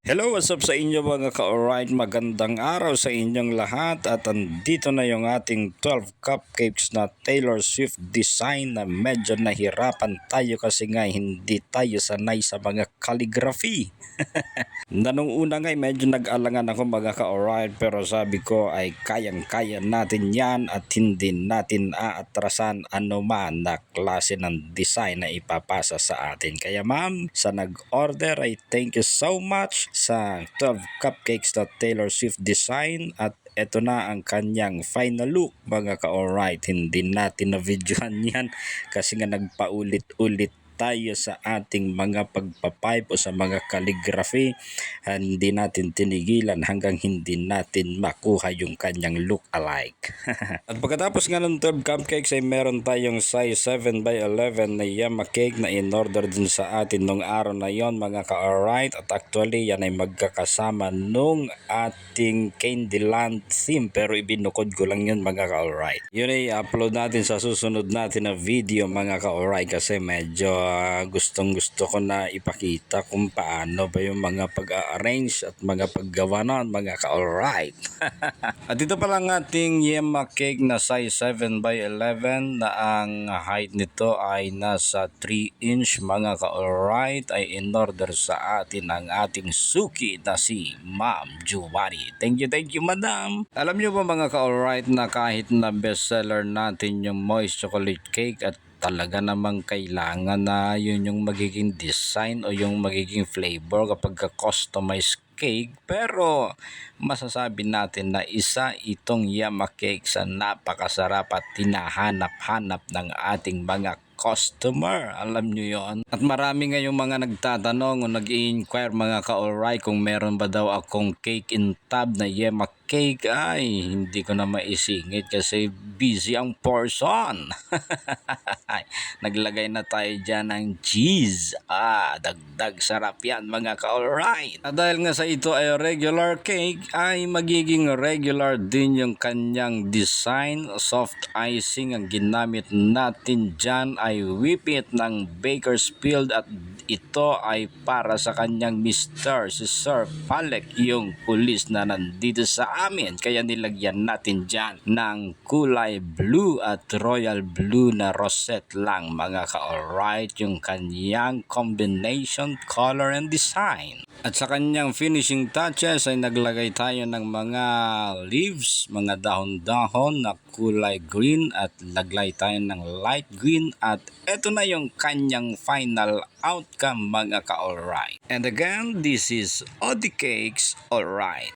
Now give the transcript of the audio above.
Hello, what's up sa inyo mga ka-alright? Magandang araw sa inyong lahat at andito na yung ating 12 cupcakes na Taylor Swift design na medyo nahirapan tayo kasi nga hindi tayo sanay sa mga calligraphy. Na nung una nga medyo nag-alangan ako mga ka-alright pero sabi ko ay kayang-kaya natin yan at hindi natin aatrasan anuman na klase ng design na ipapasa sa atin. Kaya ma'am, sa nag-order ay thank you so much sa 12 cupcakes na Taylor Swift design at eto na ang kanyang final look mga ka-alright. Hindi natin na videohan yan kasi nga nagpaulit-ulit tayo sa ating mga pagpapipe o sa mga calligraphy. Hindi natin tinigilan hanggang hindi natin makuha yung kanyang look alike. At pagkatapos nga ng 12 cupcakes ay meron tayong size 7x11 na Yama cake na in-order din sa atin nung araw na yon mga ka-alright. At actually yan ay magkakasama nung ating Candyland theme pero ibinukod ko lang yun mga ka-alright. Yun ay upload natin sa susunod natin na video mga ka-alright kasi medyo gustong gusto ko na ipakita kung paano ba yung mga pag-arrange at mga paggawa nun mga ka-alright. At ito pa lang ating Yema cake na size 7x11 na ang height nito ay nasa 3 inch mga ka-alright ay in-order sa atin ang ating suki na si Ma'am Giovanni. Thank you madam. Alam nyo ba mga ka-alright na kahit na bestseller natin yung moist chocolate cake at talaga namang kailangan na yun yung magiging design o yung magiging flavor kapag customized cake, pero masasabi natin na isa itong Yama cake sa napakasarap at tinahanap-hanap ng ating mga customer. Alam nyo yon. At marami ngayong mga nagtatanong o nag-i-inquire mga ka-alright kung meron ba daw akong cake in tub na Yema cake. Ay, hindi ko na maisingit kasi busy ang portion. Naglagay na tayo dyan ng cheese. Dagdag sarap yan mga ka-alright. At dahil nga sa ito ay regular cake, ay magiging regular din yung kanyang design. Soft icing ang ginamit natin dyan ay whipped ng Bakersfield at ito ay para sa kanyang Mr. si Sir Palek, yung pulis na nandito sa amin. Kaya nilagyan natin dyan ng kulay blue at royal blue na rosette lang mga ka-alright yung kanyang combination, color and design. At sa kanyang finishing touches ay naglagay tayo ng mga leaves, mga dahon-dahon na kulay green at naglagay tayo ng light green at eto na yung kanyang final outcome mga ka-alright. And again, this is Odi Cakes Alright.